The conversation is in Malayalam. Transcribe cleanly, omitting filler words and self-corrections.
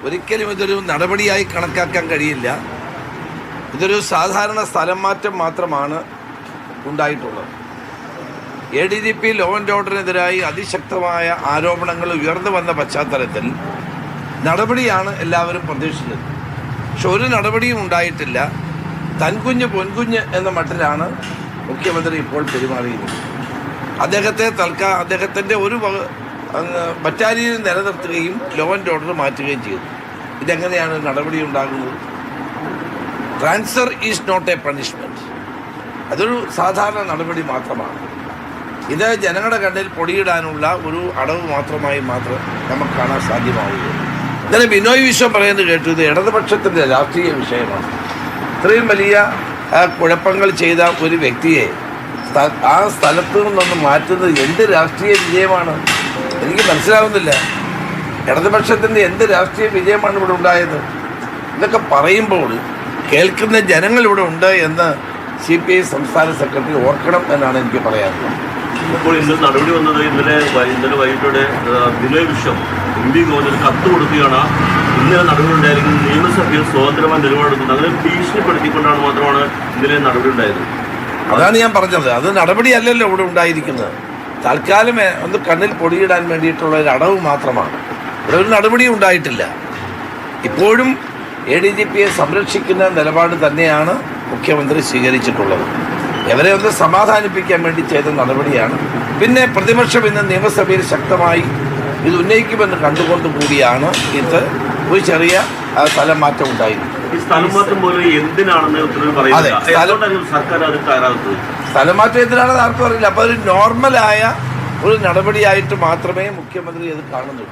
ഒരിക്കലും ഇതൊരു നടപടിയായി കണക്കാക്കാൻ കഴിയില്ല. ഇതൊരു സാധാരണ സ്ഥലം മാറ്റം മാത്രമാണ് ഉണ്ടായിട്ടുള്ളത്. ADGP ലോ ആൻഡ് ഓർഡറിനെതിരായി അതിശക്തമായ ആരോപണങ്ങൾ ഉയർന്നു വന്ന പശ്ചാത്തലത്തിൽ നടപടിയാണ് എല്ലാവരും പ്രതീക്ഷിച്ചത്. പക്ഷെ ഒരു നടപടിയും ഉണ്ടായിട്ടില്ല. തൻകുഞ്ഞ് പൊൻകുഞ്ഞ് എന്ന മട്ടിലാണ് മുഖ്യമന്ത്രി ഇപ്പോൾ പെരുമാറിയിരുന്നത്. അദ്ദേഹത്തിൻ്റെ ഒരു ബറ്റാലിയൻ നിലനിർത്തുകയും ലോ ആൻഡ് ഓർഡർ മാറ്റുകയും ചെയ്തു. ഇതെങ്ങനെയാണ് നടപടി ഉണ്ടാകുന്നത്? Transfer is not a punishment. അതൊരു സാധാരണ നടപടി മാത്രമാണ്. ഇത് ജനങ്ങളുടെ കണ്ണിൽ പൊടിയിടാനുള്ള ഒരു അടവ് മാത്രമായി നമുക്ക് കാണാൻ സാധ്യമാവുകയുള്ളൂ. ഇന്നലെ ബിനോയ് വിശ്വം പറയുന്നത് കേട്ടു, ഇത് ഇടതുപക്ഷത്തിൻ്റെ രാഷ്ട്രീയ വിഷയമാണ്. ഇത്രയും വലിയ കുഴപ്പങ്ങൾ ചെയ്ത ഒരു വ്യക്തിയെ ആ സ്ഥലത്തു നിന്നൊന്ന് മാറ്റുന്നത് എന്ത് രാഷ്ട്രീയ വിജയമാണ്? എനിക്ക് മനസ്സിലാവുന്നില്ല. ഇടതുപക്ഷത്തിൻ്റെ എന്ത് രാഷ്ട്രീയ വിജയമാണ് ഇവിടെ ഉണ്ടായത്? ഇതൊക്കെ പറയുമ്പോൾ കേൾക്കുന്ന ജനങ്ങൾ ഇവിടെ ഉണ്ട് എന്ന് CPI സംസ്ഥാന സെക്രട്ടറി ഓർക്കണം എന്നാണ് എനിക്ക് പറയാനുള്ളത്. ഇപ്പോൾ ഇന്നലെ നടപടി വന്നത് ഇന്നലെ വൈകിട്ടോടെ ബിനോയ് വിശ്വം MP ഗോവിന്ദന് കത്ത് കൊടുക്കുകയാണ്. ഇന്നലെ നടപടി ഉണ്ടായിരിക്കും, നിയമസഭയിൽ സ്വതന്ത്രമായ നിലപാടെടുക്കുന്നത്, അങ്ങനെ ഭീഷണിപ്പെടുത്തിക്കൊണ്ടാണ് മാത്രമാണ് ഇന്നലെ നടപടി ഉണ്ടായത്. അതാണ് ഞാൻ പറഞ്ഞത്. അത് നടപടിയല്ലല്ലോ ഇവിടെ ഉണ്ടായിരിക്കുന്നത്. തൽക്കാലം ഒന്ന് കണ്ണിൽ പൊടിയിടാൻ വേണ്ടിയിട്ടുള്ള ഒരു അടവ് മാത്രമാണ്. ഇവിടെ ഒരു നടപടി ഉണ്ടായിട്ടില്ല. ഇപ്പോഴും ADGPയെ സംരക്ഷിക്കുന്ന നിലപാട് തന്നെയാണ് മുഖ്യമന്ത്രി സ്വീകരിച്ചിട്ടുള്ളത്. ഇവരെ ഒന്ന് സമാധാനിപ്പിക്കാൻ വേണ്ടി ചെയ്ത നടപടിയാണ്. പിന്നെ പ്രതിപക്ഷം ഇന്ന് നിയമസഭയിൽ ശക്തമായി ഇത് ഉന്നയിക്കുമെന്ന് കണ്ടുകൊണ്ട് കൂടിയാണ് ഇത് ഒരു ചെറിയ സ്ഥലം മാറ്റം ഉണ്ടായിരിക്കുന്നത്. സ്ഥലം മാറ്റം പോലെ എന്തിനാണെന്ന് സ്ഥലം മാറ്റം എന്തിനാണെന്ന് ആർക്കും അറിയില്ല. അപ്പോൾ ഒരു നോർമലായ ഒരു നടപടിയായിട്ട് മാത്രമേ മുഖ്യമന്ത്രി ഇത് കാണുന്നുള്ളൂ.